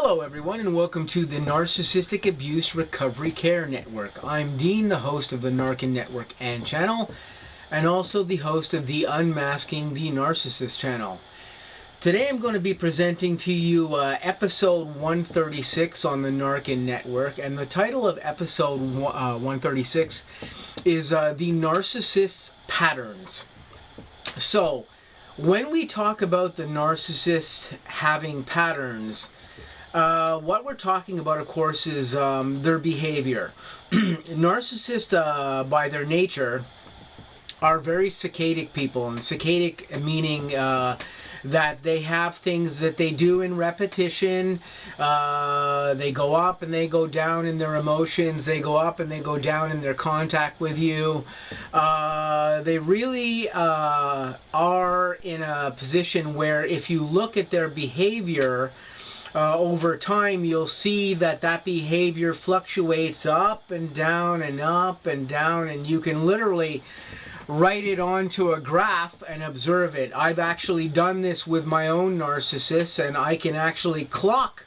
Hello everyone, and welcome to the Narcissistic Abuse Recovery Care Network. I'm Dean, the host of the N.A.R.C.N Network and channel, and also the host of the Unmasking the Narcissist channel. Today I'm going to be presenting to you episode 136 on the N.A.R.C.N Network, and the title of episode 136 is the Narcissists Patterns. So, when we talk about the narcissist having patterns, what we're talking about, of course, is their behavior. Narcissists, by their nature, are very cyclic people, and cyclic meaning that they have things that they do in repetition. They go up and they go down in their emotions. They go up and they go down in their contact with you. They really are in a position where if you look at their behavior, over time, you'll see that that behavior fluctuates up and down and up and down, and you can literally write it onto a graph and observe it. I've actually done this with my own narcissists, and I can actually clock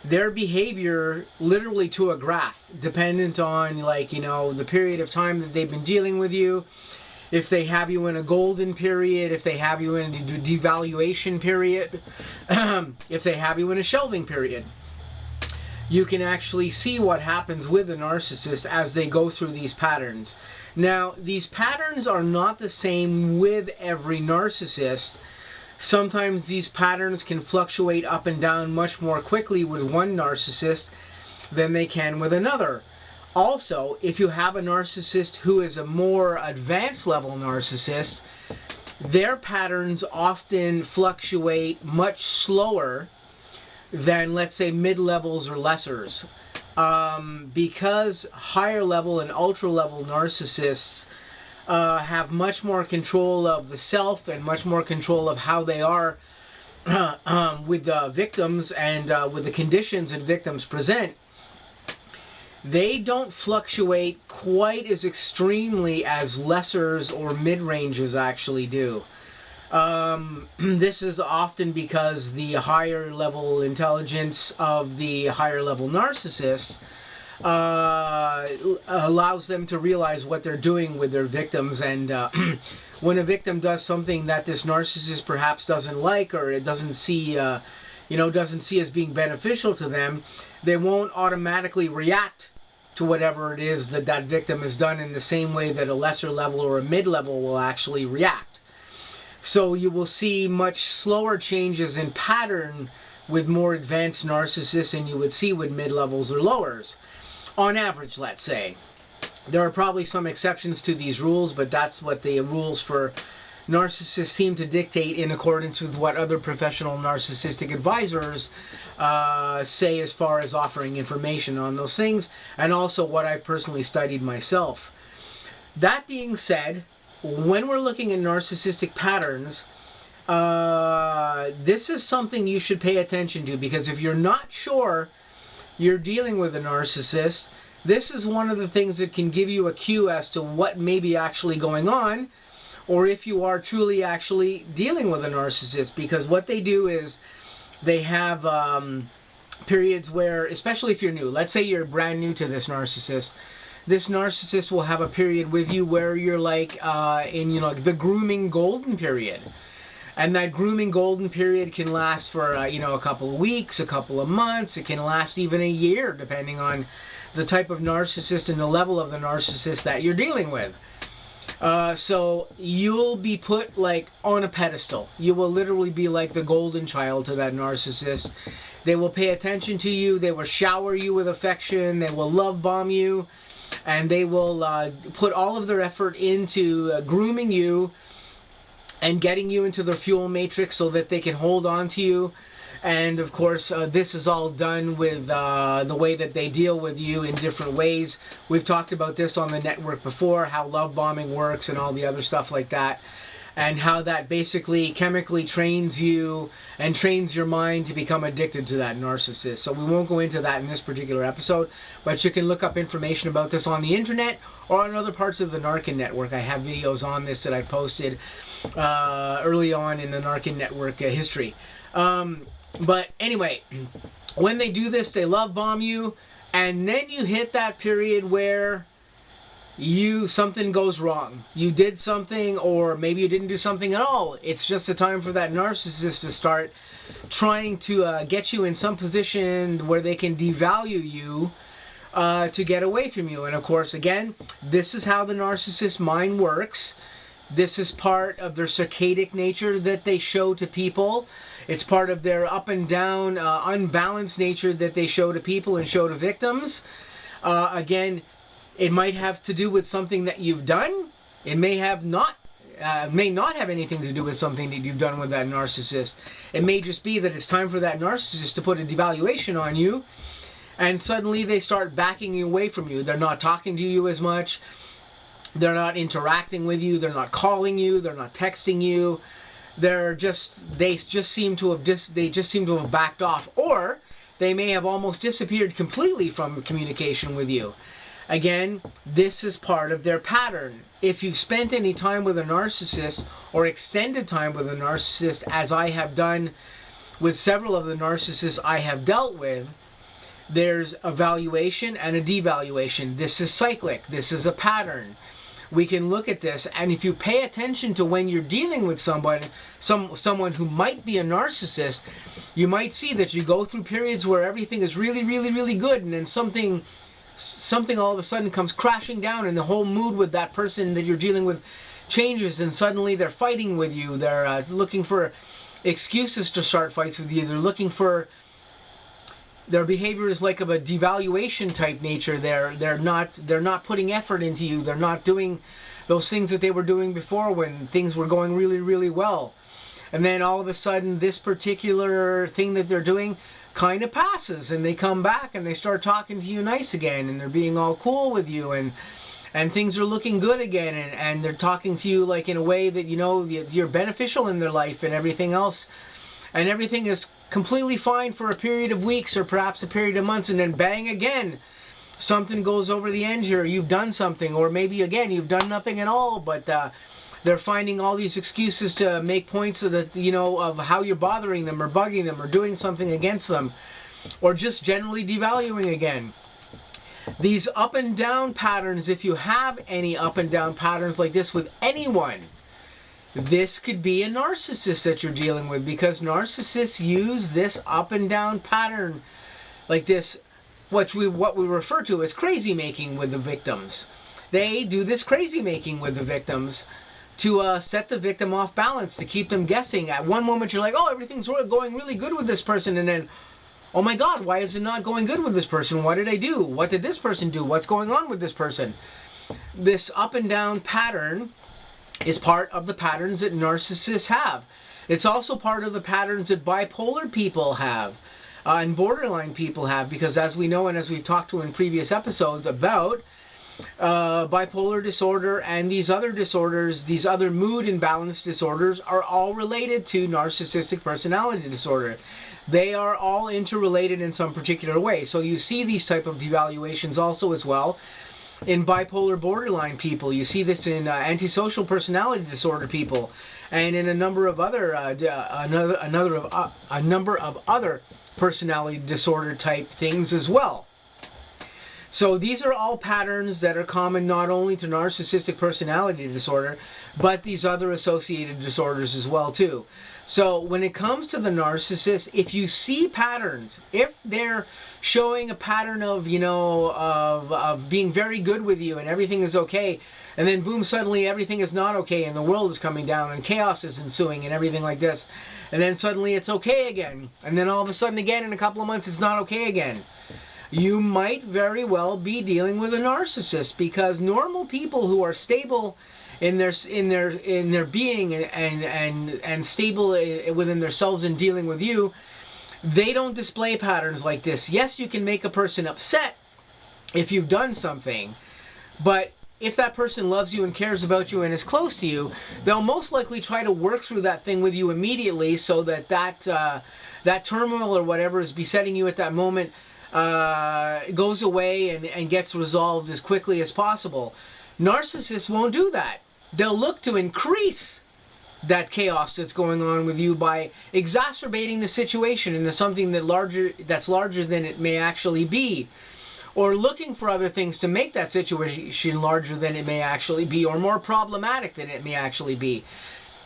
their behavior literally to a graph, dependent on, like, you know, the period of time that they've been dealing with you. If they have you in a golden period, if they have you in a devaluation period, if they have you in a shelving period. You can actually see what happens with a narcissist as they go through these patterns. Now, these patterns are not the same with every narcissist. Sometimes these patterns can fluctuate up and down much more quickly with one narcissist than they can with another. Also, if you have a narcissist who is a more advanced level narcissist, their patterns often fluctuate much slower than, let's say, mid-levels or lessers. Because higher level and ultra level narcissists have much more control of the self and much more control of how they are with victims and with the conditions that victims present, they don't fluctuate quite as extremely as lessers or mid-rangers actually do. This is often because the higher level intelligence of the higher level narcissist allows them to realize what they're doing with their victims, and when a victim does something that this narcissist perhaps doesn't like, or it doesn't see doesn't see as being beneficial to them, they won't automatically react to whatever it is that that victim has done in the same way that a lesser level or a mid-level will actually react. So you will see much slower changes in pattern with more advanced narcissists than you would see with mid-levels or lowers. On average, let's say. There are probably some exceptions to these rules, but that's what the rules for narcissists seem to dictate, in accordance with what other professional narcissistic advisors say as far as offering information on those things, and also what I've personally studied myself. That being said, when we're looking at narcissistic patterns, this is something you should pay attention to, because if you're not sure you're dealing with a narcissist, this is one of the things that can give you a cue as to what may be actually going on, or if you are truly actually dealing with a narcissist. Because what they do is they have periods where, especially if you're new, let's say you're brand new to this narcissist will have a period with you where you're like in the grooming golden period. And that grooming golden period can last for a couple of weeks, a couple of months. It can last even a year, depending on the type of narcissist and the level of the narcissist that you're dealing with. So you'll be put like on a pedestal. You will literally be like the golden child to that narcissist. They will pay attention to you. They will shower you with affection. They will love bomb you. And they will put all of their effort into grooming you and getting you into their fuel matrix so that they can hold on to you. And of course, this is all done with the way that they deal with you in different ways. We've talked about this on the network before, how love bombing works and all the other stuff like that, and how that basically chemically trains you and trains your mind to become addicted to that narcissist. So we won't go into that in this particular episode, but you can look up information about this on the internet or on other parts of the N.A.R.C.N network. I have videos on this that I posted early on in the N.A.R.C.N network history. But anyway, when they do this, they love bomb you, and then you hit that period where something goes wrong. You did something, or maybe you didn't do something at all. It's just a time for that narcissist to start trying to get you in some position where they can devalue you to get away from you. And of course, again, this is how the narcissist mind works. This is part of their circadic nature that they show to people. It's part of their up and down, unbalanced nature that they show to people and show to victims. Again, it might have to do with something that you've done. It may not have anything to do with something that you've done with that narcissist. It may just be that it's time for that narcissist to put a devaluation on you, and suddenly they start backing you away from you. They're not talking to you as much. They're not interacting with you. They're not calling you. They're not texting you. They just seem to have backed off, or they may have almost disappeared completely from communication with you. Again, this is part of their pattern. If you've spent any time with a narcissist, or extended time with a narcissist, as I have done with several of the narcissists I have dealt with, there's a valuation and a devaluation. This is cyclic. This is a pattern. We can look at this, and if you pay attention to when you're dealing with someone who might be a narcissist, you might see that you go through periods where everything is really, really, really good, and then something all of a sudden comes crashing down, and the whole mood with that person that you're dealing with changes, and suddenly they're fighting with you. They're looking for excuses to start fights with you. They're looking for... Their behavior is like of a devaluation type nature. They're not putting effort into you. They're not doing those things that they were doing before when things were going really, really well. And then all of a sudden, this particular thing that they're doing kind of passes, and they come back and they start talking to you nice again, and they're being all cool with you, and things are looking good again, and they're talking to you like in a way that, you know, you're beneficial in their life and everything else. And everything is completely fine for a period of weeks or perhaps a period of months, and then bang again, something goes over the end here. You've done something, or maybe again you've done nothing at all, but they're finding all these excuses to make points of of how you're bothering them or bugging them or doing something against them, or just generally devaluing again. These up and down patterns, if you have any up and down patterns like this with anyone, this could be a narcissist that you're dealing with, because narcissists use this up and down pattern like this, what we refer to as crazy making with the victims. They do this crazy making with the victims to set the victim off balance, to keep them guessing. At one moment you're like, oh, everything's going really good with this person, and then, oh my God, why is it not going good with this person? What did I do? What did this person do? What's going on with this person? This up and down pattern is part of the patterns that narcissists have. It's also part of the patterns that bipolar people have and borderline people have, because as we know and as we've talked to in previous episodes about bipolar disorder and these other disorders, these other mood imbalance disorders, are all related to narcissistic personality disorder. They are all interrelated in some particular way. So you see these type of devaluations also as well in bipolar borderline people. You see this in antisocial personality disorder people, and in a number of other other personality disorder type things as well. So these are all patterns that are common not only to narcissistic personality disorder, but these other associated disorders as well too. So when it comes to the narcissist, if you see patterns, if they're showing a pattern of, of being very good with you and everything is okay, and then boom, suddenly everything is not okay and the world is coming down and chaos is ensuing and everything like this, and then suddenly it's okay again, and then all of a sudden again in a couple of months it's not okay again, you might very well be dealing with a narcissist, because normal people who are stable in their being and stable within themselves in dealing with you, they don't display patterns like this. Yes, you can make a person upset if you've done something, but if that person loves you and cares about you and is close to you, they'll most likely try to work through that thing with you immediately, so that that turmoil or whatever is besetting you at that moment goes away and gets resolved as quickly as possible. Narcissists won't do that. They'll look to increase that chaos that's going on with you by exacerbating the situation into something that's larger than it may actually be, or looking for other things to make that situation larger than it may actually be, or more problematic than it may actually be.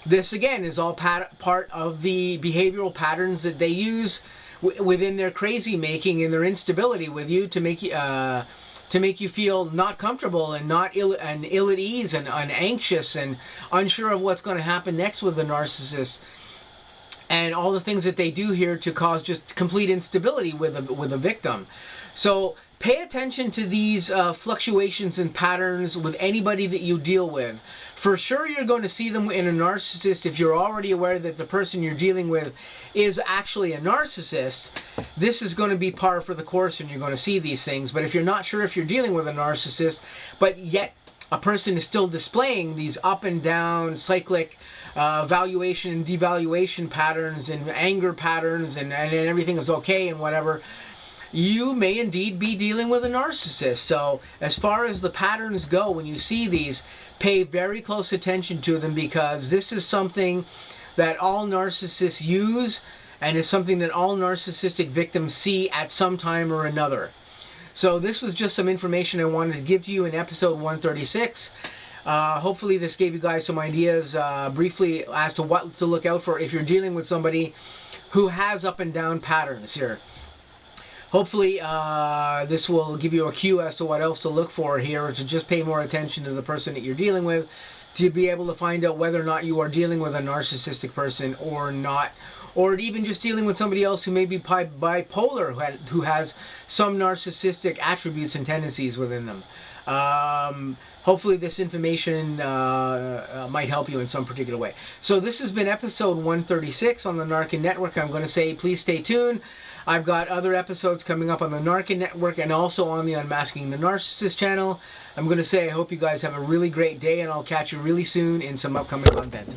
This again is all part of the behavioral patterns that they use within their crazy making and their instability with you to make you feel not comfortable and ill at ease and anxious and unsure of what's going to happen next with the narcissist, and all the things that they do here to cause just complete instability with a victim. So pay attention to these fluctuations and patterns with anybody that you deal with. For sure you're going to see them in a narcissist if you're already aware that the person you're dealing with is actually a narcissist. This is going to be par for the course and you're going to see these things. But if you're not sure if you're dealing with a narcissist, but yet a person is still displaying these up and down cyclic valuation and devaluation patterns and anger patterns and everything is okay and whatever, you may indeed be dealing with a narcissist. So as far as the patterns go, when you see these, pay very close attention to them, because this is something that all narcissists use and is something that all narcissistic victims see at some time or another. So this was just some information I wanted to give to you in episode 136. Hopefully this gave you guys some ideas briefly as to what to look out for if you're dealing with somebody who has up and down patterns here. Hopefully this will give you a cue as to what else to look for here, or to just pay more attention to the person that you're dealing with, to be able to find out whether or not you are dealing with a narcissistic person or not, or even just dealing with somebody else who may be bipolar, who has some narcissistic attributes and tendencies within them. Hopefully this information might help you in some particular way. So this has been episode 136 on the N.A.R.C.N network. I'm going to say please stay tuned. I've got other episodes coming up on the N.A.R.C.N network and also on the Unmasking the Narcissist channel. I'm going to say I hope you guys have a really great day, and I'll catch you really soon in some upcoming content.